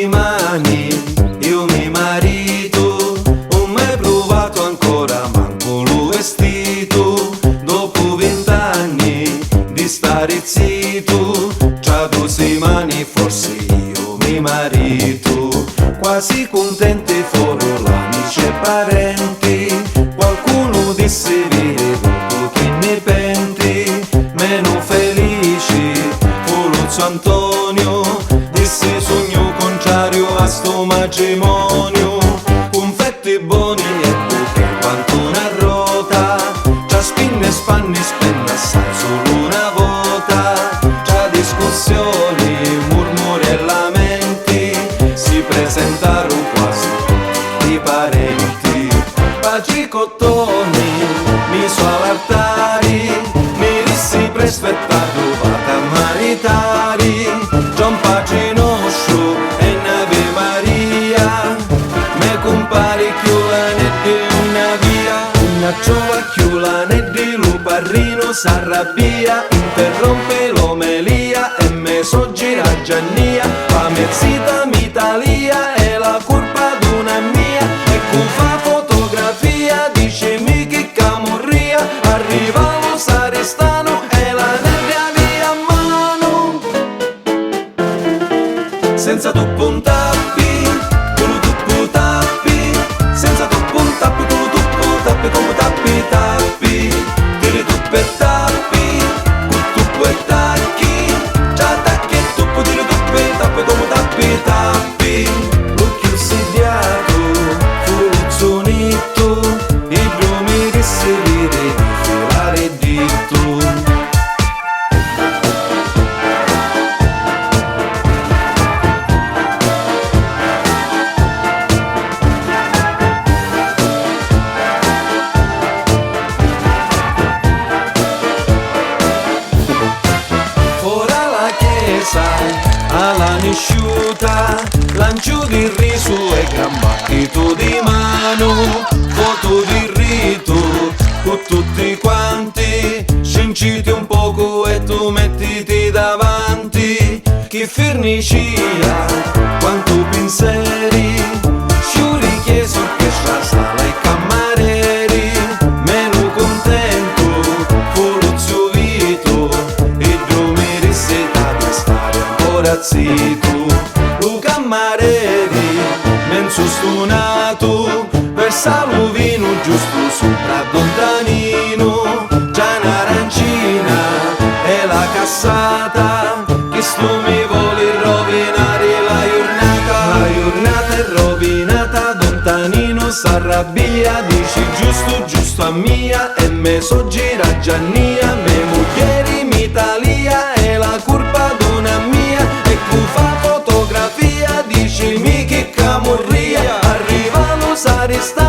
Mani, io mi marito, non mai provato ancora manco lo vestito. Dopo 20 anni di stare zitto, c'ha 2 mani, forse io mi marito. Quasi contenti fuori l'amici e parenti, qualcuno disse vede dopo che ne penti. Meno felici fu Luzzo Antonio, disse sogno contrario a sto matrimonio. Confetti buoni e buche quanto una rota, c'ha spinne e spanni, spende assai solo una volta. C'ha discussioni, murmuri e lamenti, si presentarono quasi tutti i parenti. Pacicottoni, miso all'altari, mi dissi prespettato vada a maritari. John Pacinoscio e Nave Maria, me compare chiulane di una via. Una giova chiulane di Luparrino s'arrabbia, interrompe l'omelia e me so gira Giannia. Fa mezzita m'Italia e la colpa d'una mia, e con fa fotografia dice mi che camorria. Arriva lo sarestano e la nebbia via a mano, senza tuppo un tappi, con lo tuppo tappi, senza tuppo un tappi, con lo tuppo tappi, come tappi tappi, tiri tuppo e tappi, con tuppo e tacchi, già tacchi e tuppo, tiri tuppo e tappi, come tappi tappi. L'occhio sediato, fu Luzzonetto, i brumi che si vede di filare dito. Alla nisciuta, lancio di riso e gran battito di mano, foto di rito con tutti quanti, scinciti un poco e tu mettiti davanti. Che fernicia, quanto pensieri, sciuri chieso che sta sala e cammareri. Meno contento, fu Luzio Vito, e dromeri sedati a stare ancora zitto. Lu cammareri, men sostonato, versa lo vino giusto sopra Don Danino. Già un'arancina e la cassata, che sto mi vuole rovinare la giornata. La giornata è rovinata, Don Danino s'arrabbia, dici giusto giusto a mia, e me so gira Giannia. Me moglieri m'Italia e la curva d'una mia, e cu fa fotografia dici mi che camorria. Arriva lo saresta